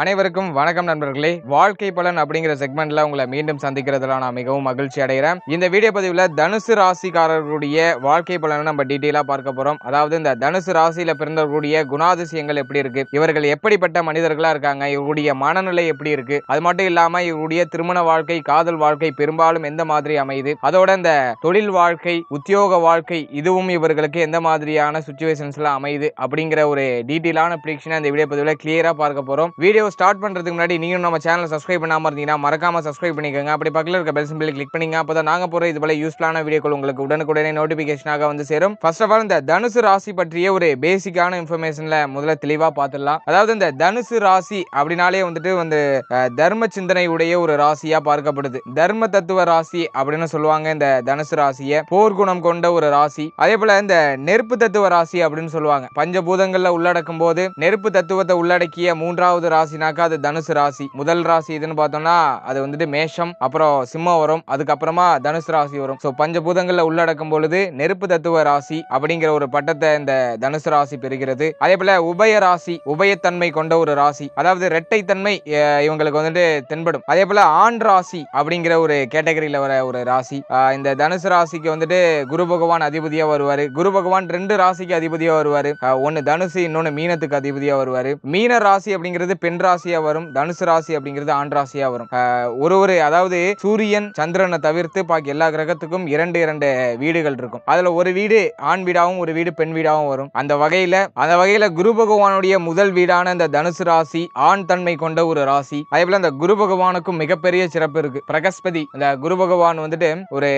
அனைவருக்கும் வணக்கம் நண்பர்களே. வாழ்க்கை பலன் அப்படிங்கிற செக்மெண்ட்ல உங்களை மீண்டும் சந்திக்கிறதுல நான் மிகவும் மகிழ்ச்சி அடைகிறேன். இந்த வீடியோ பதிவுல தனுசு ராசிக்காரர்களுடைய வாழ்க்கை பலனை நம்ம டீட்டெயிலா பார்க்க போறோம். அதாவது இந்த தனுசு ராசியில பிறந்தவர்களுடைய குணாதிசயங்கள் எப்படி இருக்கு, இவர்கள் எப்படிப்பட்ட மனிதர்களா இருக்காங்க, இவருடைய மனநிலை எப்படி இருக்கு, அது மட்டும் இல்லாம இவருடைய திருமண வாழ்க்கை, காதல் வாழ்க்கை பெரும்பாலும் எந்த மாதிரி அமையுது, அதோட இந்த தொழில் வாழ்க்கை, உத்தியோக வாழ்க்கை இதுவும் இவர்களுக்கு எந்த மாதிரியான சுச்சுவேஷன்ஸ்ல அமையுது அப்படிங்கிற ஒரு டீட்டெயிலான ப்ரிடிக்ஷனை இந்த வீடியோ பதிவுல கிளியரா பார்க்க போறோம். வீடியோ ஸ்டார்ட் பண்றதுக்கு முன்னாடி நீங்க நம்ம சேனலை சப்ஸ்கிரைப் பண்ணாம இருந்தீங்கன்னா மறக்காம சப்ஸ்கிரைப் பண்ணிக்கோங்க. அப்படி பக்கத்துல இருக்க பெல் சிம்பிளை கிளிக் பண்ணீங்க. அப்பதான் நாங்க போற இது போல யூஸ்ஃபுல்லான வீடியோக்கள் உங்களுக்கு உடனுக்குடனே நோட்டிபிகேஷனாக வந்து சேரும். ஃபர்ஸ்ட் ஆஃப் ஆல் இந்த தனுசு ராசி பற்றிய ஒரு பேசிக்கான இன்ஃபர்மேஷன்ல முதல்ல தெளிவா பார்த்துடலாம். அதாவது இந்த தனுசு ராசி அப்படினாலே வந்து தர்ம சிந்தனை உடைய ஒரு ராசியா பார்க்கப்படுது. தர்ம தத்துவ ராசி அப்படின்னு சொல்லுவாங்க இந்த தனுசு ராசியை. போர்க்குணம் கொண்ட ஒரு ராசி. அதே போல இந்த நெருப்பு தத்துவ ராசி அப்படின்னு சொல்லுவாங்க. பஞ்சபூதங்கள்ல உள்ளடக்கும் போது நெருப்பு தத்துவத்தை உள்ளடக்கிய மூன்றாவது ராசினாக்கா அது தனுசு ராசி. முதல் ராசி இதுன்னு பார்த்தோம்னா அது வந்துட்டு மேஷம், அப்புறம் சிம்மம் வரும், அதுக்கப்புறமா தனுசு ராசி வரும். சோ பஞ்சபூதங்கள்ல உள்ளடக்கும் பொழுது நெருப்பு தத்துவ ராசி அப்படிங்கிற ஒரு பட்டத்தை இந்த தனுசு ராசி பெறுகிறது. அதே போல உபய ராசி, உபயத்தன்மை கொண்ட ஒரு ராசி, அதாவது இரட்டைத்தன்மை இவங்களுக்கு வந்துட்டு தென்படும். அதே போல ஆண் ராசி அப்படிங்கிற ஒரு கேட்டகரியில வர ஒரு ராசி. இந்த தனுசு ராசிக்கு வந்துட்டு குரு பகவான் அதிபதியா வருவாரு. குரு பகவான் 2 ராசிக்கு அதிபதியா வருவாரு. ஒன்னு தனுசு, இன்னொன்னு மீனத்துக்கு அதிபதியா வருவாரு. மீன ராசி அப்படிங்கிறது பெண் ராசியா வரும், தனுசு ராசி அப்படிங்கிறது ஆண் ராசியா வரும். அதாவது சூரியன் சந்திரனை தவிர்த்து பாக்கி எல்லா கிரகத்துக்கும் 2 வீடுகள் இருக்கும். அதுல ஒரு வீடு ஆண் வீடாவும் ஒரு வீடு பெண் வீடாவும் வரும். அந்த வகையில குரு பகவானுடைய முதல் வீடான இந்த தனுசு ராசி ஆண் தன்மை கொண்ட ஒரு ராசி. அதே போல இந்த குரு பகவானுக்கும் மிகப்பெரிய சிறப்பு இருக்கு. பிரகஸ்பதி, இந்த குரு பகவான் வந்துட்டு ஒரு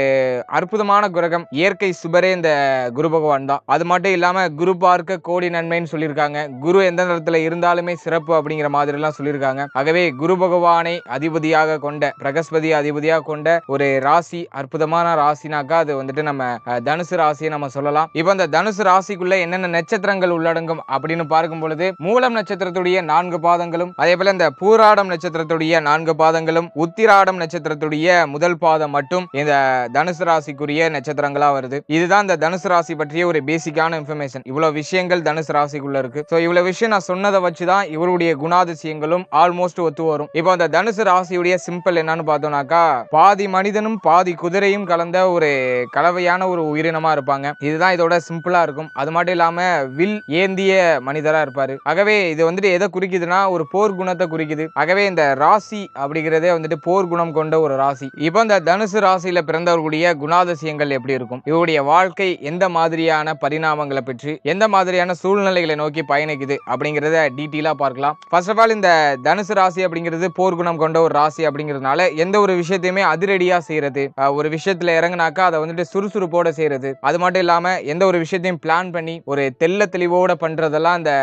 அற்புதமான கிரகம். இயற்கை சுபரே இந்த குரு பகவான் தான். அது மட்டும் இல்லாம குரு பார்க்க கோடி நன்மைன்னு சொல்லியிருக்காங்க. குரு எந்த நேரத்துல இருந்தாலுமே சிறப்பு அப்படிங்கிற மாதிரி எல்லாம் சொல்லியிருக்காங்க. ஆகவே குரு பகவானை அதிபதியாக கொண்ட, பிரகஸ்பதி அதிபதியாக கொண்ட ஒரு ராசி, அற்புதமான ராசினாக்கா அது வந்துட்டு நம்ம தனுசு ராசியை நம்ம சொல்லலாம். இப்ப இந்த தனுசு ராசிக்குள்ள என்னென்ன நட்சத்திரங்கள் உள்ளடங்கும் அப்படின்னு பார்க்கும் பொழுது மூலம் நட்சத்திரத்துடைய 4 பாதங்களும், அதே போல இந்த பூராடம் நட்சத்திரத்துடைய 4 பாதங்களும், உத்திராடம் நட்சத்திரத்துடைய முதல் பாதம் மட்டும் இந்த தனுசு ராசிக்குரிய நட்சத்திரங்களா வருது. இதுதான் இந்த தனுசு ராசி பற்றிய ஒரு பேசிக்கான இன்ஃபர்மேஷன். இவ்வளவு விஷயங்கள் தனுசு ராசிக்குள்ள இருக்கு. சோ இவ்வளவு விஷயம் நான் சொன்னதை வச்சுதான் இவருடைய குணாதிசயங்களும் ஆல்மோஸ்ட் ஒத்து வரும். இப்போ அந்த தனுசு ராசியுடைய சிம்பிள் என்னன்னு பார்த்தோம்னாக்கா, பாதி மனிதனும் பாதி குதிரையும் கலந்த ஒரு கலவையான ஒரு உயிரினமா இருப்பாங்க. இதுதான் இதோட சிம்பிளா இருக்கும். அது மட்டும் இல்லாம வில் ஏந்திய மனிதரா இருப்பாரு. ஆகவே இது வந்துட்டு எதை குறிக்குதுன்னா ஒரு போர் குணத்தை குறிக்குது. ஆகவே இந்த ராசி அப்படிங்கிறதே வந்துட்டு போர் குணம் கொண்ட ஒரு ராசி. இப்போ இந்த தனுசு ராசியில பிறந்தவர்களுடைய குணாதிசயங்கள் எப்படி இருக்கும், இவருடைய வாழ்க்கை எந்த மாதிரியான பரிணாமங்களை பெற்று எந்த மாதிரியான சூழ்நிலைகளை நோக்கி பயணிக்குது அப்படிங்கறத டீட்டெயிலா பார்க்கலாம். ஃபர்ஸ்ட் ஆஃப் ஆல் இந்த தனுசு ராசி அப்படிங்கிறது போர்க்குணம் கொண்ட ஒரு ராசி அப்படிங்கிறதுனால எந்த ஒரு விஷயத்தையுமே அதிரடியா செய்யறது, ஒரு விஷயத்துல இறங்குனாக்கா அதை வந்துட்டு சுறுசுறுப்போட செய்யறது, அது மட்டும் இல்லாம எந்த ஒரு விஷயத்தையும் பிளான் பண்ணி ஒரு தெள்ள தெளிவோட பண்றதெல்லாம் இந்த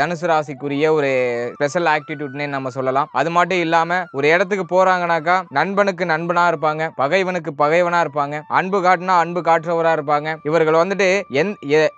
தனுசு ராசிக்குரிய ஒரு ஸ்பெஷல் ஆக்டிடியூட்னே நம்ம சொல்லலாம். அது மட்டும் இல்லாம ஒரு இடத்துக்கு போறாங்கனாக்கா நண்பனுக்கு நண்பனா இருப்பாங்க, பகைவனுக்கு பகைவனா இருப்பாங்க, அன்பு காட்டினா அன்பு காட்டுறவரா இருப்பாங்க. இவர்கள் வந்துட்டு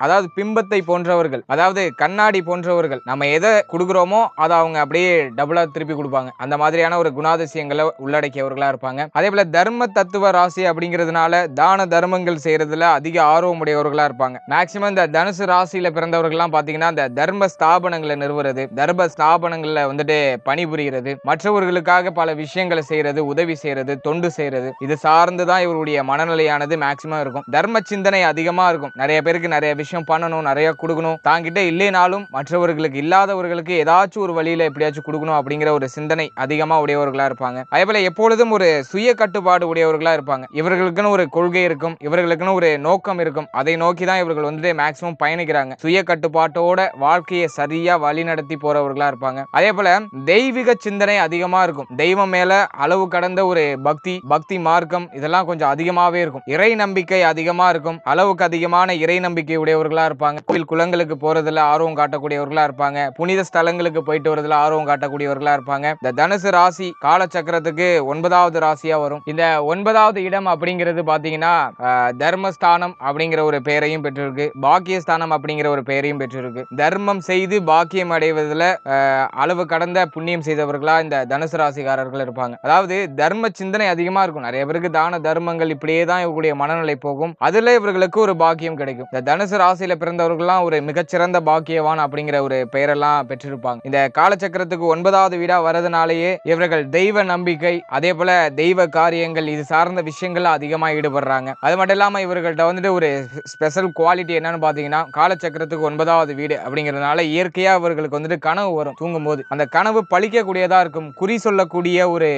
அதாவது பிம்பத்தை போன்றவர்கள், அதாவது கண்ணாடி போன்றவர்கள். நம்ம எதை கொடுக்குறோமோ அதை அவங்க அப்படியே டபுளா திருப்பி கொடுப்பாங்க. அந்த மாதிரியான ஒரு குணாதிசயங்களை உள்ளடக்கியவர்களா இருப்பாங்க. அதே போல தர்ம தத்துவ ராசி அப்படிங்கிறதுனால தான தர்மங்கள் செய்யறதுல அதிக ஆர்வம் உடையவர்களா இருப்பாங்க. மேக்சிமம் இந்த தனுசு ராசியில பிறந்தவர்கள்லாம் பாத்தீங்கன்னா இந்த தர்ம ஸ்தாபனங்களை நிறுவுறது, தர்ம ஸ்தாபனங்கள்ல வந்துட்டு பணிபுரிகிறது, மற்றவர்களுக்காக பல விஷயங்களை செய்யறது, உதவி செய்யறது, தொண்டு செய்யறது, இது சார்ந்துதான் இவருடைய மனநிலையானது மேக்சிமம் இருக்கும். தர்ம சிந்தனை அதிகமா இருக்கும். நிறைய பேருக்கு நிறைய விஷயம் பண்ணணும், நிறைய கொடுக்கணும், தாங்கிட்ட இல்லைனாலும் மற்றவர்களுக்கு இல்லாதவர்களுக்கு ஏதாச்சும் ஒரு வழியில எப்படியாச்சும் கொடுக்கணும் அப்படிங்கிற ஒரு சிந்தனை அதிகமா உடையவர்களா இருப்பாங்க. அதே போல எப்பொழுதும் ஒரு சுய கட்டுப்பாடு உடையவர்களா இருப்பாங்க. இவர்களுக்குன்னு ஒரு கொள்கை இருக்கும், இவர்களுக்குன்னு ஒரு நோக்கம் இருக்கும். அதை நோக்கி தான் இவர்கள் வந்துட்டு மேக்சிமம் பயணிக்கிறாங்க. சுய கட்டுப்பாட்டோட வாழ்க்கையை சரியா வழி நடத்தி போறவர்களா இருப்பாங்க. அதே போல தெய்வீக சிந்தனை அதிகமா இருக்கும். தெய்வம் மேல அளவு கடந்த ஒரு பக்தி மார்க்கம் இதெல்லாம் கொஞ்சம் அதிகமாவே இருக்கும். இறை நம்பிக்கை அதிகமா இருக்கும். அளவுக்கு அதிகமான இறை நம்பிக்கை உடையவர்களா இருப்பாங்க. கோயில் குளங்களுக்கு போறதுல ஆர்வம் காட்டக்கூடியவர்களா இருப்பாங்க. புனித ஸ்தலங்களுக்கு போயிட்டு வரதுல ஆர்வம் காட்டக்கூடியவர்களா இருப்பாங்க. இந்த தனுசு ராசி காலச்சக்கரத்துக்கு 9வது ராசியா வரும். இந்த 9வது இடம் அப்படிங்கிறது பாத்தீங்கன்னா தர்மஸ்தானம் அப்படிங்கிற ஒரு பெயரையும் பெற்றிருக்கு, பாக்கியஸ்தானம் அப்படிங்கிற ஒரு பெயரையும் பெற்றிருக்கு. தர்மம் செய்து பாக்கியம் அடைவதில் அளவு கடந்த புண்ணியம் செய்தவர்களா இந்த தனுசு ராசிக்காரர்கள் இருப்பாங்க. அதாவது தர்ம சிந்தனை அதிகமா இருக்கும். நிறைய பேருக்கு தான தர்மங்கள் இப்படியே தான் இவங்களுடைய மனநிலை போகும். அதுல இவர்களுக்கு ஒரு பாக்கியம் கிடைக்கும். இந்த தனுசு ராசியில பிறந்தவர்கள்லாம் ஒரு மிகச்சிறந்த பாக்கியவான் அப்படிங்கிற ஒரு பெயரெல்லாம் பெற்றிருப்பாங்க. இந்த காலச்சக்கர காலச்சக்கரத்துக்கு 9வது வீடா வரதுனாலேயே இவர்கள் தெய்வ நம்பிக்கை, அதே போல தெய்வ காரியங்கள் இது சார்ந்த விஷயங்கள் அதிகமா ஈடுபடுறாங்க. அது மட்டும் இல்லாம இவர்கள்ட்ட வந்துட்டு ஒரு ஸ்பெஷல் குவாலிட்டி என்னன்னு பாத்தீங்கன்னா, காலச்சக்கரத்துக்கு 9வது வீடு அப்படிங்கிறதுனால இயற்கையா இவர்களுக்கு வந்துட்டு கனவு வரும். தூங்கும்போது அந்த கனவு பழிக்கக்கூடியதா இருக்கும். குறி சொல்லக்கூடிய ஒரு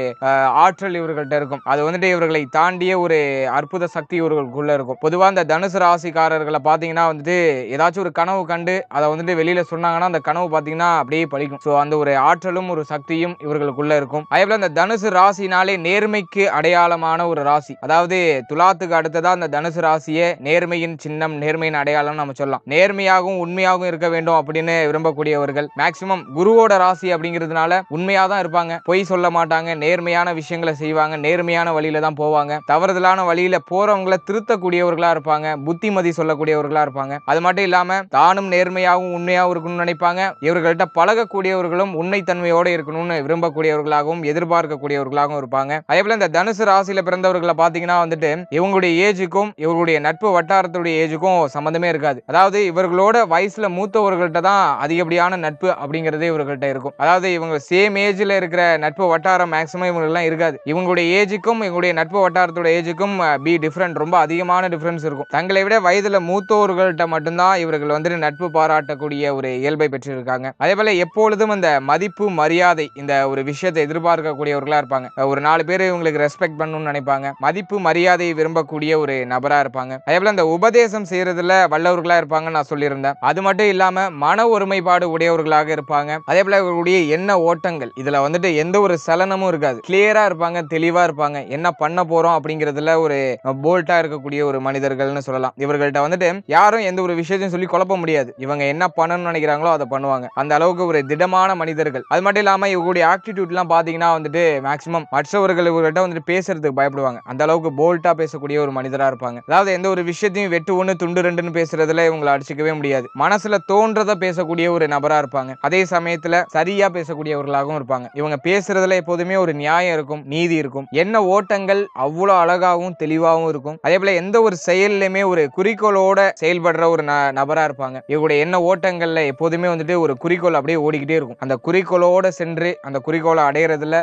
ஆற்றல் இவர்கள்ட்ட இருக்கும். அது வந்துட்டு இவர்களை தாண்டிய ஒரு அற்புத சக்தி இவர்களுக்குள்ள இருக்கும். பொதுவா இந்த தனுசு ராசிக்காரர்களை பாத்தீங்கன்னா வந்துட்டு ஏதாச்சும் ஒரு கனவு கண்டு அதை வந்துட்டு வெளியில சொன்னாங்கன்னா அந்த கனவு பாத்தீங்கன்னா அப்படியே பழிக்கும். சோ அந்த ஒரு ஆற்றலும் ஒரு சக்தியும் இவர்களுக்குள்ள இருக்கும். அதே போல இந்த தனுசு ராசினாலே நேர்மைக்கு அடையாளமான ஒரு ராசி. அதாவது துலாத்துக்கு அடுத்ததா அந்த தனுசு ராசியே நேர்மையின் சின்னம், நேர்மையின் அடையாளம் நம்ம சொல்லலாம். நேர்மையாகவும் உண்மையாகவும் இருக்க வேண்டும் அப்படின்னு விரும்பக்கூடியவர்கள் மேக்சிமம் குருவோட ராசி அப்படிங்கிறதுனால உண்மையா தான் இருப்பாங்க. பொய் சொல்ல மாட்டாங்க, நேர்மையான விஷயங்களை செய்வாங்க, நேர்மையான வழியில தான் போவாங்க. தவறுதலான வழியில போறவங்களை திருத்தக்கூடியவர்களா இருப்பாங்க, புத்திமதி சொல்லக்கூடியவர்களா இருப்பாங்க. அது மட்டும் இல்லாம தானும் நேர்மையாகவும் உண்மையாகவும் இருக்கணும்னு நினைப்பாங்க. இவர்கள்ட்ட பழகக்கூடியவர்களும் உண்மைத்தன்மையோடு இருக்கணும்னு விரும்பக்கூடியவர்களாகவும் எதிர்பார்க்கக்கூடியவர்களாகவும் இருப்பாங்க. அதே போல இந்த தனுசு ராசியில பிறந்தவர்களை பாத்தீங்கன்னா வந்துட்டு இவங்களுடைய ஏஜுக்கும் இவர்களுடைய நட்பு வட்டாரத்துடைய ஏஜுக்கும் சம்பந்தமே இருக்காது. அதாவது இவர்களோட வயசுல மூத்தவர்கள்ட்ட தான் அதிகப்படியான நட்பு அப்படிங்கறதே இவர்கள்ட்ட இருக்கும். அதாவது இவங்க சேம் ஏஜ்ல இருக்கிற நட்பு வட்டாரம் மேக்ஸிமம் இவங்களுக்குலாம் இருக்காது. இவங்களுடைய ஏஜுக்கும் இவங்களுடைய நட்பு வட்டாரத்தோட ஏஜுக்கும் பி டிஃபரண்ட், ரொம்ப அதிகமான டிஃபரன்ஸ் இருக்கும். தங்களை விட வயதுல மூத்தோர்கள்ட்ட மட்டும்தான் இவர்கள் வந்துட்டு நட்பு பாராட்டக்கூடிய ஒரு இயல்பை பெற்றிருக்காங்க. அதே போல எப்பொழுதும் இந்த மதிப்பு மரியாதை இந்த ஒரு விஷயத்தை எதிர்பார்க்கக்கூடியவர்களா இருப்பாங்க. ஒரு 4 பேர் இவங்களுக்கு ரெஸ்பெக்ட் பண்ணணும்னு நினைப்பாங்க. மதிப்பு மரியாதையை விரும்பக்கூடிய ஒரு நபரா இருப்பாங்க. அதே போல இந்த உபதேசம் செய்யறதுல வல்லவர்களா இருப்பாங்க நான் சொல்லியிருந்தேன். அது மட்டும் இல்லாம மன ஒருமைப்பாடு உடையவர்களாக இருப்பாங்க. அதே போல இவர்களுடைய எண்ண ஓட்டங்கள் இதுல வந்துட்டு எந்த ஒரு சலனமும் இருக்காது. கிளியரா இருப்பாங்க, தெளிவா இருப்பாங்க. என்ன பண்ண போறோம் அப்படிங்கிறதுல ஒரு போல்ட்டா இருக்கக்கூடிய ஒரு மனிதர்கள்னு சொல்லலாம். இவர்கள்ட்ட வந்துட்டு யாரும் எந்த ஒரு விஷயத்தையும் சொல்லி குழப்ப முடியாது. இவங்க என்ன பண்ணணும்னு நினைக்கிறாங்களோ அதை பண்ணுவாங்க. அந்த அளவுக்கு ஒரு திடமான மனிதர்கள். அது மட்டும் இல்லாம இவங்களுடைய ஆட்டிடியூட் எல்லாம் பாத்தீங்கன்னா வந்துட்டு மேக்சிமம் மற்றவர்கள் இவர்கள்ட்ட வந்துட்டு பேசுறதுக்கு பயப்படுவாங்க. அந்த அளவுக்கு போல்ட்டா பேசக்கூடிய ஒரு மனிதரா இருப்பாங்க. அதாவது எந்த ஒரு விஷயத்தையும் வெட்டு ஒண்ணு துண்டு ரெண்டுன்னு பேசுறதுல இவங்களை அடிச்சுக்கவே முடியாது. மனசுல தோன்றத பேசக்கூடிய ஒரு நபரா இருப்பாங்க. அதே சமயத்துல சரியா பேசக்கூடியவர்களாகவும் இருப்பாங்க. இவங்க பேசுறதுல எப்போதுமே ஒரு நியாயம் இருக்கும், நீதி இருக்கும். என்ன ஓட்டங்கள் அவ்வளவு அழகாகவும் தெளிவாகவும் இருக்கும். அதே போல எந்த ஒரு செயல்லையுமே ஒரு குறிக்கோளோட செயல்படுற ஒரு நபரா இருப்பாங்க. இவங்களுடைய என்ன ஓட்டங்கள்ல எப்போதுமே வந்துட்டு ஒரு குறிக்கோள் அப்படியே ஓடிக்கிட்டே இருக்கும். அந்த குறிக்கோளோட சென்று அந்த குறிக்கோளை அடையிறதுல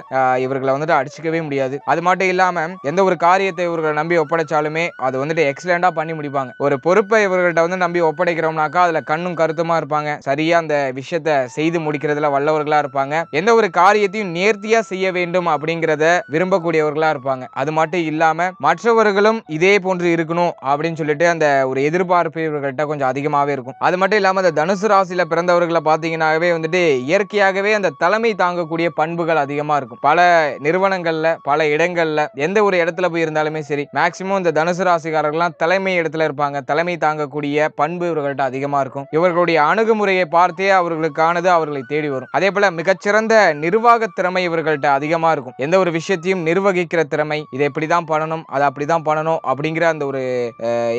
இவர்களை வந்துட்டு அடிச்சுக்கவே முடியாது. அது மட்டும் இல்லாம எந்த ஒரு காரியத்தை இவர்களை நம்பி ஒப்படைச்சாலுமே அது வந்துட்டு எக்ஸலண்டா பண்ணி முடிப்பாங்க. ஒரு பொறுப்பை இவர்கள்ட்ட வந்து நம்பி ஒப்படைக்கிறோம்னாக்கா அதுல கண்ணும் கருத்துமா இருப்பாங்க. சரியா அந்த விஷயத்தை செய்து முடிக்கிறதுல வல்லவர்களா இருப்பாங்க. எந்த ஒரு காரியத்தையும் நேர்த்தியா செய்ய வேண்டும் அப்படிங்கிறத விரும்பக்கூடியவர்களா இருப்பாங்க. அது மட்டும் இல்லாம மற்றவர்களும் இதே போன்று இருக்கணும் அப்படின்னு சொல்லிட்டு அந்த ஒரு எதிர்பார்ப்பு இவர்கள்ட்ட கொஞ்சம் அதிகமாவே இருக்கும். அது மட்டும் இல்லாம அந்த தனுசு ராசியில பிறந்தவர்களை பாத்தீங்கன்னாவே வந்துட்டு இயற்கையாகவே அந்த தலைமை தாங்கக்கூடிய பண்புகள் அதிகமா இருக்கும். பல நிறுவனங்கள்ல பல இடங்கள்ல எந்த ஒரு இடத்துல போய் இருந்தாலுமே சரி மேக்சிமம் இந்த தனுசு ராசிக்காரர்கள்லாம் தலைமை இடத்துல இருப்பாங்க. தலைமை தாங்கக்கூடிய பண்பு இவர்கள்ட்ட அதிகமா இருக்கும். இவர்களுடைய அணுகுமுறையை பார்த்தே அவர்களுக்கானது அவர்களை தேடி வரும். அதே போல மிகச்சிறந்த நிர்வாக திறமை இவர்கள்ட்ட அதிகமா இருக்கும். எந்த ஒரு விஷயத்தையும் நிர்வகிக்கிற திறமை, இதை எப்படிதான் பண்ணணும், அதை அப்படிதான் பண்ணணும் அப்படிங்கிற அந்த ஒரு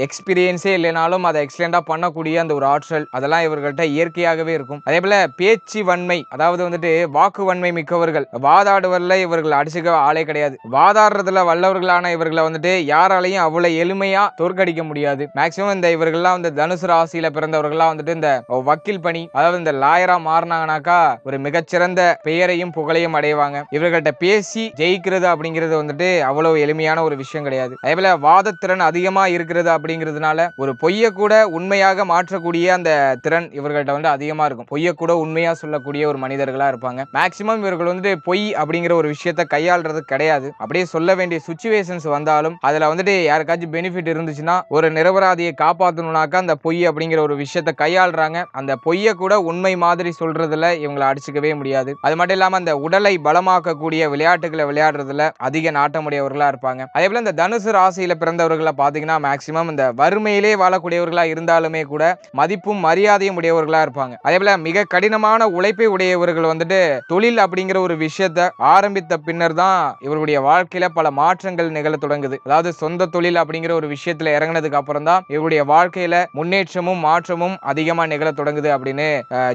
எக்ஸ்பீரியன்ஸே இல்லைனாலும் அதை எக்ஸலண்டா பண்ணக்கூடிய அந்த ஒரு ஆற்றல் அதெல்லாம் இவர்கள்ட்ட இயற்கையாகவே இருக்கும். அதே போல பேச்சு வன்மை, அதாவது வந்துட்டு வாக்கு வன்மை மிக்கவர்கள். வாதாடுவதில் இவர்கள் அடிச்சுக்க ஆளே கிடையாது. வாதாடுறதுல வல்லவர்களான இவர்களை வந்துட்டு யாராலையும் அவ்வளவு எளிமையா தோற்கடிக்க முடியாது. மேக்சிமம் இந்த இவர்கள்லாம் வந்து தனுசு ராசியில பிறந்தவர்கள்லாம் வந்துட்டு இந்த வக்கீல் பணி, அதாவது இந்த லாயரா மாறினாங்கனாக்கா ஒரு மிகச்சிறந்த பெயரையும் புகழையும் அடைவாங்க. இவர்கள்ட்ட பேசி ஜெயிக்கிறது அப்படிங்கிறது வந்துட்டு அவ்வளவு எளிமையான ஒரு விஷயம் கிடையாது. அதே போல வாதத்திறன் அதிகமா இருக்கிறது அப்படிங்கிறதுனால ஒரு பொய்ய கூட உண்மையாக மாற்றக்கூடிய அந்த திறன் இவர்கள்ட்ட வந்து அதிகமா இருக்கும். பொய்ய கூட உண்மையா சொல்லக்கூடிய ஒரு மனிதர்களா இருப்பாங்க. மேக்சிமம் இவர்கள் வந்துட்டு பொய் அப்படிங்கிற ஒரு விஷயத்தை கையாளுறது கிடையாது. அப்படியே சொல்ல வேண்டிய சிச்சுவேஷன்ஸ் வந்தாலும் அதுல வந்துட்டு யாருக்காச்சும் பெனிஃபிட் இருந்துச்சுன்னா ஒரு நிரபராதியை காப்பாற்றணும்னாக்கா அந்த பொய் அப்படிங்கிற ஒரு விஷயத்தை கையாளுறாங்க. அந்த பொய்ய கூட உண்மை மாதிரி சொல்றதுல இவங்களை அடிச்சுக்கவே முடியாது. அது மட்டும் இல்லாம அந்த உடலை பலமாக்கக்கூடிய விளையாட்டுகளை விளையாடுறதுல அதிக நாட்டமுடையவர்களா இருப்பாங்க. அதே போல இந்த தனுசு ராசியில பிறந்தவர்களை பாத்தீங்கன்னா மேக்சிமம் இந்த வறுமையிலே வாழக்கூடியவர்களா இருந்தாலுமே கூட மதிப்பும் மரியாதையும் உடையவர்களா இருப்பாங்க. அதே போல மிக கடினமான உழைப்பை உடையவர்கள் வந்துட்டு தொழில் அப்படிங்கிற ஒரு விஷயத்தை ஆரம்பித்த பின்னர் தான் இவருடைய வாழ்க்கையில பல மாற்றங்கள் நிகழ தொடங்குது. அதாவது சொந்த தொழில் அப்படிங்கிற ஒரு விஷயத்துல இறங்கினதுக்கு அப்புறம் தான் இவருடைய வாழ்க்கையில முன்னேற்றமும் மாற்றமும் அதிகமா நிகழ தொடங்குது அப்படின்னு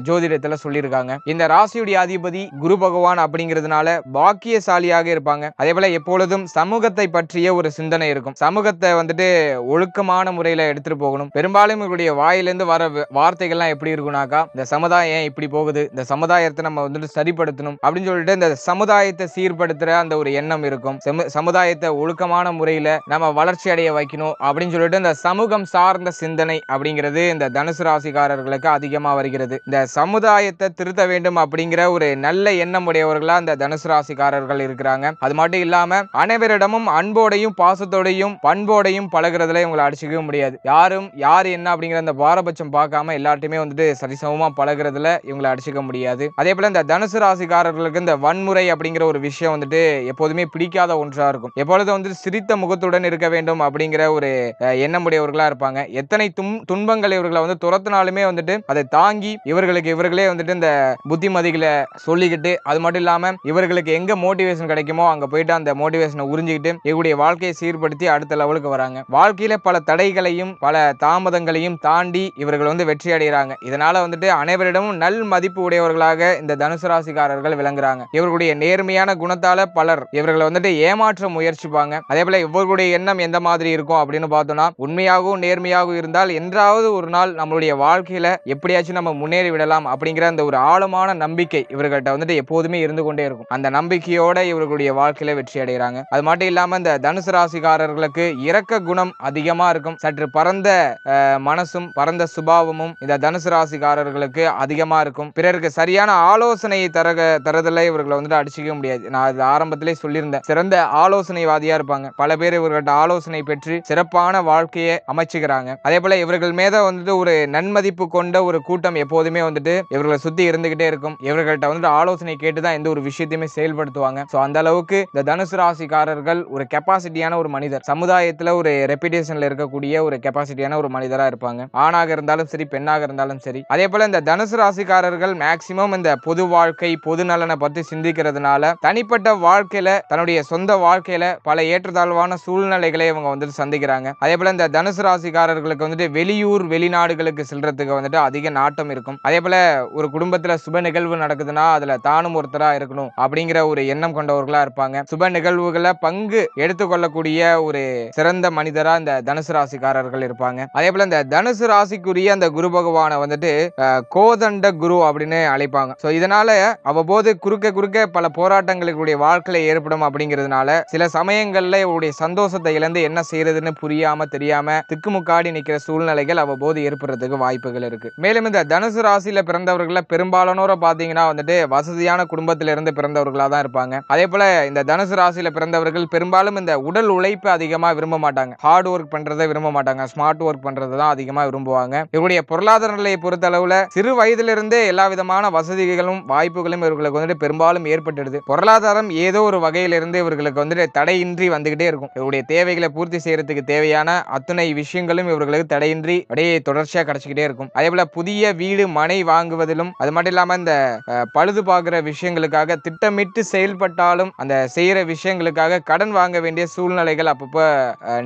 ஜோதிடத்துல சொல்லியிருக்காங்க. இந்த ராசியுடைய அதிபதி குரு பகவான் அப்படிங்கிறதுனால பாக்கியசாலியாக இருப்பாங்க. அதே போல எப்பொழுதும் சமூகத்தை பற்றிய ஒரு சிந்தனை இருக்கும். சமூகத்தை வந்துட்டு ஒழுக்கமான முறையில எடுத்துட்டு போகணும். பெரும்பாலும் இவருடைய வாயிலிருந்து வர வார்த்தைகள்லாம் எப்படி இருக்கும்னாக்கா இந்த சமுதாயம் இப்படி போகுது, இந்த சமுதாயத்தை சமுதாயத்தை நம்ம வந்துட்டு சரிப்படுத்தணும் அப்படின்னு சொல்லிட்டு இந்த சமுதாயத்தை சீர்படுத்துற அந்த ஒரு எண்ணம் இருக்கும். சமுதாயத்தை ஒழுக்கமான முறையில நம்ம வளர்ச்சி அடைய வைக்கணும் அப்படின்னு சொல்லிட்டு இந்த சமூகம் சார்ந்த சிந்தனை அப்படிங்கிறது இந்த தனுசு ராசிக்காரர்களுக்கு அதிகமா வருகிறது. இந்த சமுதாயத்தை திருத்த வேண்டும் அப்படிங்கிற ஒரு நல்ல எண்ணம் உடையவர்களா இந்த தனுசு ராசிக்காரர்கள் இருக்கிறாங்க. அது மட்டும் இல்லாம அனைவரிடமும் அன்போடையும் பாசத்தோடையும் பண்போடையும் பழகுறதுல இவங்களை அடிச்சுக்கவே முடியாது. யாரும் யார் என்ன அப்படிங்கிற அந்த பாரபட்சம் பார்க்காம எல்லாத்தையுமே வந்துட்டு சரிசமமா பழகுறதுல இவங்களை அடிச்சுக்க முடியாது. அதே போல இந்த தனுசு ராசிக்காரர்களுக்கு இந்த வன்முறை அப்படிங்கிற ஒரு விஷயம் வந்துட்டு எப்போதுமே பிடிக்காத ஒன்றா இருக்கும். எப்பொழுதும் வந்து சிரித்த முகத்துடன் இருக்க வேண்டும் அப்படிங்கிற ஒரு எண்ணமுடையவர்களா இருப்பாங்க. எத்தனை துன்பங்கள் இவர்களை வந்து துரத்தினாலுமே வந்துட்டு அதை தாங்கி இவர்களே வந்துட்டு இந்த புத்திமதிகளை சொல்லிக்கிட்டு, அது மட்டும் இல்லாம இவர்களுக்கு எங்க மோட்டிவேஷன் கிடைக்குமோ அங்க போயிட்டு அந்த மோட்டிவேஷனை உறிஞ்சிக்கிட்டு இவருடைய வாழ்க்கையை சீர்படுத்தி அடுத்த லெவலுக்கு வராங்க. வாழ்க்கையில பல தடைகளையும் பல தாமதங்களையும் தாண்டி இவர்கள் வந்து வெற்றி அடைகிறாங்க. இதனால வந்துட்டு அனைவரிடமும் நல் மதிப்பு உடையவர்களாக இந்த தனுசு ராசிக்காரர்கள் விளங்குறாங்க. இவர்களுடைய நேர்மையான குணத்தால பலர் இவர்களை வந்துட்டு ஏமாற்ற முயற்சிப்பாங்க. அதே போல இவர்களுடைய எண்ணம் எந்த மாதிரி இருக்கும் அப்படின்னு பார்த்தோம்னா, உண்மையாகவும் நேர்மையாகவும் இருந்தால் என்றாவது ஒரு நாள் நம்மளுடைய வாழ்க்கையில எப்படியாச்சும் நம்ம முன்னேறி விடலாம் அப்படிங்கிற அந்த ஒரு ஆழமான நம்பிக்கை இவர்கள்ட்ட வந்துட்டு எப்போதுமே இருந்து கொண்டே இருக்கும். அந்த நம்பிக்கையோட இவர்களுடைய வாழ்க்கையில வெற்றி அடைகிறாங்க. அது மட்டும் இல்லாம இந்த தனுசு ராசிக்காரர்களுக்கு இரக்க குணம் அதிகமா இருக்கும். சற்று பரந்த மனசும் பரந்த சுபாவமும் இந்த தனுசு ராசிக்காரர்களுக்கு அதிகமா இருக்கும். பிறருக்கு சரியான ஆலோசனையை தரதுல இவர்களை வந்துட்டு அடிச்சுக்க முடியாது. நான் அது ஆரம்பத்திலே சொல்லியிருந்தேன், சிறந்த ஆலோசனைவாதியா இருப்பாங்க. பல பேர் இவர்கள்ட்ட ஆலோசனை பெற்று சிறப்பான வாழ்க்கையை அமைச்சுக்கிறாங்க. அதே போல இவர்கள் மேல வந்துட்டு ஒரு நன்மதிப்பு கொண்ட ஒரு கூட்டம் எப்போதுமே வந்துட்டு இவர்களை சுத்தி இருந்துகிட்டே இருக்கும். இவர்கள்ட்ட வந்துட்டு ஆலோசனை கேட்டுதான் எந்த ஒரு விஷயத்தையுமே செயல்படுத்துவாங்க. சோ அந்த அளவுக்கு இந்த தனுசு ராசிக்காரர்கள் ஒரு கெப்பாசிட்டியான ஒரு மனிதர், சமுதாயத்துல ஒரு ரெப்யூட்டேஷன்ல இருக்கக்கூடிய ஒரு கெப்பாசிட்டியான ஒரு மனிதரா இருப்பாங்க. ஆணாக இருந்தாலும் சரி, பெண்ணாக இருந்தாலும் சரி. அதே போல இந்த தனுசு ராசிக்காரர்கள் மேக்சிமம் இந்த பொது வாழ்க்கை பொது நலனை பத்தி சிந்திக்கிறதுனால தனிப்பட்ட வாழ்க்கையில தன்னுடைய சொந்த வாழ்க்கையில பல ஏற்றத்தாழ்வான சூழ்நிலைகளை இவங்க வந்துட்டு சந்திக்கிறாங்க. அதே போல இந்த தனுசு ராசிக்காரர்களுக்கு வந்துட்டு வெளியூர் வெளிநாடுகளுக்கு செல்றதுக்கு வந்துட்டு அதிக நாட்டம் இருக்கும். அதே போல ஒரு குடும்பத்துல சுப நிகழ்வு நடக்குதுன்னா அதுல தானும் ஒருத்தரா இருக்கணும் அப்படிங்கிற ஒரு எண்ணம் கொண்டவர்களா இருப்பாங்க. சுப நிகழ்வுகளை பங்கு எடுத்துக்கொள்ளக்கூடிய ஒரு சிறந்த மனிதரா இந்த தனுசு ராசிக்காரர்கள் இருப்பாங்க. அதே போல இந்த தனுசு ராசிக்குரிய அந்த குரு பகவானை வந்துட்டு கோதண்ட குரு அப்படின்னு அழைப்பாங்க. சோ இதனால அவ்வப்போது குறுக்க பல போராட்டங்களுடைய வாழ்க்கையில ஏற்படும். அப்படிங்கிறதுனால சில சமயங்கள்ல இவருடைய சந்தோஷத்தை இழந்து என்ன செய்யறதுன்னு புரியாம தெரியாம திக்குமுக்காடி நிக்கிற சூழ்நிலைகள் அவ்வப்போது ஏற்படுறதுக்கு வாய்ப்புகள் இருக்கு. மேலும் இந்த தனுசு ராசியில பிறந்தவர்கள பெரும்பாலானோர பாத்தீங்கன்னா வந்துட்டு வசதியான குடும்பத்திலிருந்து பிறந்தவர்களா தான் இருப்பாங்க. அதே போல இந்த தனுசு ராசியில பிறந்தவர்கள் பெரும்பாலும் இந்த உடல் உழைப்பு அதிகமா விரும்ப மாட்டாங்க. ஹார்ட் ஒர்க் பண்றதை விரும்ப மாட்டாங்க. ஸ்மார்ட் ஒர்க் பண்றதை தான் அதிகமா விரும்புவாங்க. இவருடைய பொருளாதார நிலையை பொறுத்த அளவுல சிறு வயதிலிருந்தே எல்லா விதமான வசதிகளும் வாய்ப்புகளும் இவர்களுக்கு வந்துட்டு பெரும்பாலும் ஏற்பட்டுடுது. பொருளாதாரம் ஏதோ ஒரு வகையிலிருந்து இவர்களுக்கு வந்துட்டு தடையின்றி வந்துகிட்டே இருக்கும். இவருடைய தேவைகளை பூர்த்தி செய்யறதுக்கு தேவையான அத்தனை விஷயங்களும் இவர்களுக்கு தடையின்றி அப்படியே தொடர்ச்சியா கிடைச்சிக்கிட்டே இருக்கும். அதே போல புதிய வீடு மனை வாங்குவதிலும் அது மட்டும் இல்லாம இந்த பழுது பார்க்கிற விஷயங்களுக்காக திட்டமிட்டு செயல்பட்டாலும் அந்த செய்யற விஷயங்களுக்காக கடன் வாங்க வேண்டிய சூழ்நிலைகள் அப்பப்ப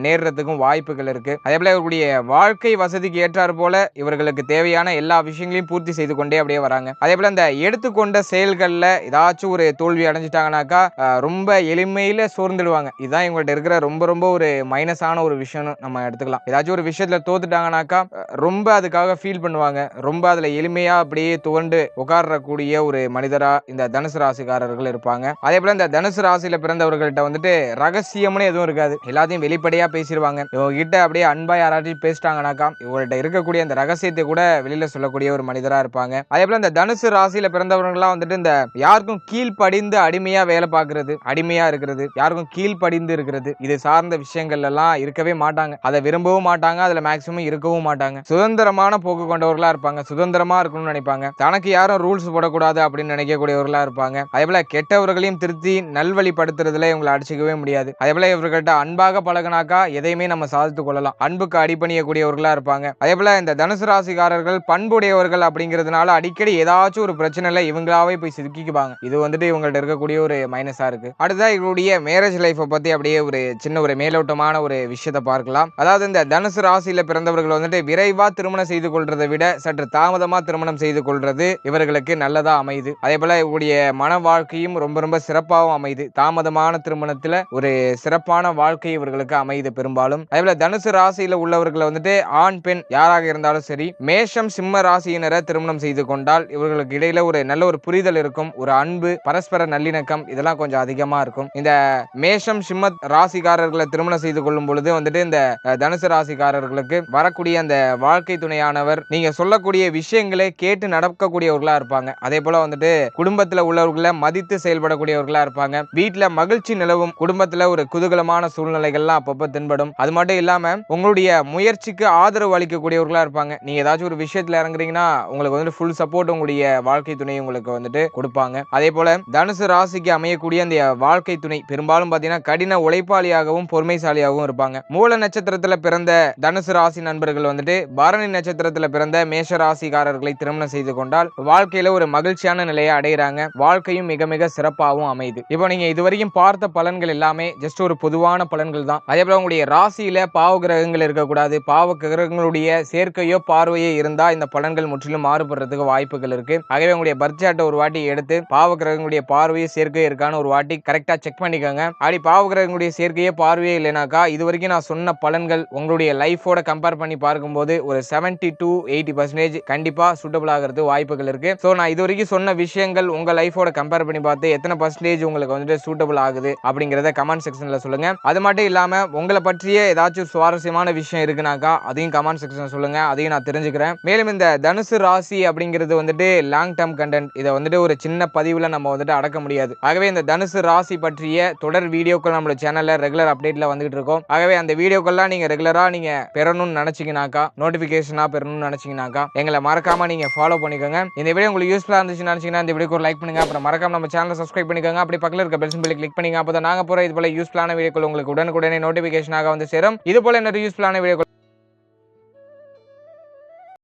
நேர்றதுக்கும் வாய்ப்புகள் இருக்கு. அதே போல இவருடைய வாழ்க்கை வசதிக்கு ஏற்றாறு போல இவர்களுக்கு தேவையான எல்லா விஷயங்களையும் பூர்த்தி செய்து கொண்டே அப்படியே வராங்க. அதே போல இந்த எடுத்துக்கொண்ட செயல்கள்ல ஏதாச்சும் ஒரு தோல்வி அடைஞ்சிட்டாங்கன்னாக்கா ரொம்ப எளிமையில சோர்ந்துடுவாங்க. இதுதான் இவங்கள்ட்ட இருக்கிற ரொம்ப ஒரு மைனஸான ஒரு விஷயம் நம்ம எடுத்துக்கலாம். ஏதாச்சும் ஒரு விஷயத்துல தோத்துட்டாங்கன்னாக்கா ரொம்ப அதுக்காக ஃபீல் பண்ணுவாங்க. ரொம்ப அதுல எளிமையா அப்படியே துவண்டு உட்காரக்கூடிய ஒரு மனிதரா இந்த தனுசு ராசிக்காரர்கள் இருப்பாங்க. அதே போல இந்த தனுசு ராசியில பிறந்தவர்கள்ட்ட வந்துட்டு ரகசியம்னு எதுவும் இருக்காது. எல்லாத்தையும் வெளிப்படையா பேசிடுவாங்க. இவங்க கிட்ட அப்படியே அன்பா யாராச்சும் பேசிட்டாங்கன்னாக்கா இவங்கள்ட்ட இருக்கக்கூடிய அந்த ரகசியத்தை கூட வெளியில சொல்லக்கூடிய ஒரு மனிதரா இருப்பாங்க. அதே போல இந்த தனுசு ராசியில பிறந்தவர்கள்லாம் வந்துட்டு இந்த யாருக்கும் கீழ்ப்படிந்து அடிமையா வேலை பார்க்கிறது, அடிமையா இருக்கிறது, யாருக்கும் கீழ்ப்படிந்து இருக்கிறது, இது சார்ந்த விஷயங்கள் எல்லாம் இருக்கவே மாட்டாங்க. அதை விரும்பவும் மாட்டாங்க. அதுல மேக்சிமம் இருக்கவும் மாட்டாங்க. சுதந்திரமான போக்கு கொண்டவர்களா இருப்பாங்க. சுதந்திரமா இருக்கணும்னு நினைப்பாங்க. தனக்கு யாரும் ரூல்ஸ் போடக்கூடாது அப்படின்னு நினைக்கக்கூடியவர்களா இருப்பாங்க. அதே போல கெட்டவர்களையும் திருத்தி நல்வழிப்படுத்துறதுல இவங்களை அடிச்சுக்கவே முடியாது. அதே போல இவர்கள்ட்ட அன்பாக பழகினாக்கா எதையுமே நம்ம சாதித்துக் கொள்ளலாம். அன்புக்கு அடிபணியக்கூடியவர்களா இருப்பாங்க. அதே போல இந்த தனுசு ராசிக்காரர்கள் பண்புடையவர்கள் அப்படிங்கிறதுனால அடிக்கடி ஏதாச்சும் ஒரு பிரச்சனைல இவங்களாவே போய் சிக்கிக்குவாங்க. இது வந்துட்டு இவங்கள்ட்ட இருக்கக்கூடிய ஒரு மைனஸா இருக்கு. அடுத்தா இவருடைய மேரேஜ் லைஃப் பத்தி அப்படியே ஒரு சின்ன ஒரு மேலோட்டமான ஒரு விஷயத்தை பார்க்கலாம். அதாவது இந்த தனுசு ராசியில பிறந்தவர்கள் வந்துட்டு விரைவா திருமணம் செய்து கொள்றதை விட சற்று தாமதமா திருமணம் செய்து கொள்றது இவர்களுக்கு நல்லதா அமையுது. அதே போல இவருடைய மன வாழ்க்கையும் ரொம்ப சிறப்பாகவும் அமையுது. தாமதமான திருமணத்துல ஒரு சிறப்பான வாழ்க்கை இவர்களுக்கு அமையுது பெரும்பாலும். அதே போல தனுசு ராசியில உள்ளவர்கள் வந்துட்டு ஆண் பெண் யாராக இருந்தாலும் சரி மேஷம் சிம்ம ராசியினரை திருமணம் செய்து கொண்டால் இவர்களுக்கு இடையில வாழ்க்கையில ஒரு நல்ல ஒரு புரிதல் இருக்கும், ஒரு அன்பு, பரஸ்பர நல்லிணக்கம் இதெல்லாம் கொஞ்சம் அதிகமா இருக்கும். இந்த மேஷம் சிம்ம ராசிக்காரர்களை திருமணம் செய்து கொள்ளும் பொழுது வந்துட்டு இந்த தனுசு ராசிக்காரர்களுக்கு வரக்கூடிய அந்த வாழ்க்கை துணையானவர் நீங்க சொல்லக்கூடிய விஷயங்களை கேட்டு நடக்கக்கூடியவர்களா இருப்பாங்க. அதே போல வந்துட்டு குடும்பத்துல உள்ளவர்களை மதித்து செயல்படக்கூடியவர்களா இருப்பாங்க. வீட்டுல மகிழ்ச்சி நிலவும், குடும்பத்துல ஒரு குதூகலமான சூழ்நிலைகள்லாம் அப்பப்ப தென்படும். அது மட்டும் இல்லாம உங்களுடைய முயற்சிக்கு ஆதரவு அளிக்கக்கூடியவர்களா இருப்பாங்க. நீங்க ஏதாச்சும் ஒரு விஷயத்துல இறங்குறீங்கன்னா உங்களுக்கு வந்துட்டு ஃபுல் சப்போர்ட் உங்களுடைய வாழ்க்கை துணை உங்களுக்கு வந்துட்டு கொடுப்பாங்க. அதே போல தனுசு ராசிக்கு அமையக்கூடிய அந்த வாழ்க்கை துணை பெரும்பாலும் பாத்தீங்கன்னா கடின உழைப்பாளியாகவும் பொறுமைசாலியாகவும் இருப்பாங்க. மூல நட்சத்திரத்துல பிறந்த தனுசு ராசி நண்பர்கள் வந்துட்டு பரணி நட்சத்திரத்துல பிறந்த மேஷ ராசிக்காரர்களை திருமணம் செய்து கொண்டால் வாழ்க்கையில ஒரு மகிழ்ச்சியான நிலையை அடைகிறாங்க. வாழ்க்கையும் மிக மிக சிறப்பாகவும் அமையுது. இப்போ நீங்க இதுவரைக்கும் பார்த்த பலன்கள் எல்லாமே ஜஸ்ட் ஒரு பொதுவான பலன்கள் தான். அதே போல உங்களுடைய ராசியில பாவ கிரகங்கள் இருக்கக்கூடாது. பாவ கிரகங்களுடைய சேர்க்கையோ பார்வையோ இருந்தா இந்த பலன்கள் முற்றிலும் மாறுபடுறதுக்கு வாய்ப்புகள் இருக்கு. ஆகவே உங்களுடைய பர்த் சார்ட்டை ஒரு வாட்டி எடுத்து பாவ கிரகங்களுடைய பார்வையோ சேர்க்கையோ இருக்கான்னு ஒரு வாட்டி கரெக்டா செக் பண்ணிக்கோங்க. அப்படி பாவ கிரகங்களுடைய சேர்க்கையோ பார்வையோ இல்லைனாக்கா இது வரைக்கும் நான் சொன்ன பலன்கள் உங்களுடைய லைஃபோட கம்பேர் பண்ணி பார்க்கும்போது ஒரு 70 to 80% கண்டிப்பா சூட்டபிள் ஆகிறது வாய்ப்புகள் இருக்கு. சோ நான் இது வரைக்கும் சொன்ன விஷயங்கள் உங்க லைஃபோட கம்பேர் பண்ணி பார்த்து எத்தனை பர்சன்டேஜ் உங்களுக்கு வந்துட்டு சூட்டபிள் ஆகுது அப்படிங்கறத கமெண்ட் செக்ஷன்ல சொல்லுங்க. அது மட்டும் இல்லாம உங்களை பற்றிய ஏதாச்சும் சுவாரஸ்யமான விஷயம் இருக்குனாக்கா அதையும் கமெண்ட் செக்ஷன்ல சொல்லுங்க, அதையும் நான் தெரிஞ்சுக்கிறேன். மேலும் இந்த தனுசு ராசி அப்படிங்கிறது வந்துட்டு லாங் டர்ம் கண்டென்ட், இதை வந்துட்டு ஒரு சின்ன பதிவுல நம்ம வந்துட்டு அடக்க முடியாது. ஆகவே இந்த தனுசு ராசி பற்றிய தொடர் வீடியோக்கள் நம்மளோட சேனல்ல ரெகுலர் அப்டேட்ல வந்துட்டு இருக்கோம். ஆகவே அந்த வீடியோக்கள்லாம் நீங்க ரெகுலரா நீங்க பெறணும்னு நினைச்சீங்கன்னாக்கா, நோட்டிபிகேஷனா பெறணும்னு நினைச்சீங்கன்னாக்கா எங்களை மறக்காம நீங்க ஃபாலோ பண்ணிக்கோங்க. இந்த வீடியோ உங்களுக்கு யூஸ்ஃபுல்லா இருந்துச்சுன்னு நினைச்சீங்கன்னா இந்த வீடியோக்கு ஒரு லைக் பண்ணுங்க. அப்புறம் மறக்காம நம்ம சேனலை சப்ஸ்கிரைப் பண்ணிக்கோங்க. அப்படி பக்கத்துல இருக்க பெல் சிம்பலை கிளிக் பண்ணுங்க. அப்பதான் நாங்க போற இது போல யூஸ்ஃபுல்லான வீடியோக்கள் உங்களுக்கு உடனுக்குடனே நோட்டிபிகேஷனாக வந்து சேரும். இது போல நிறைய யூஸ்ஃபுல்லான வீடியோக்கள்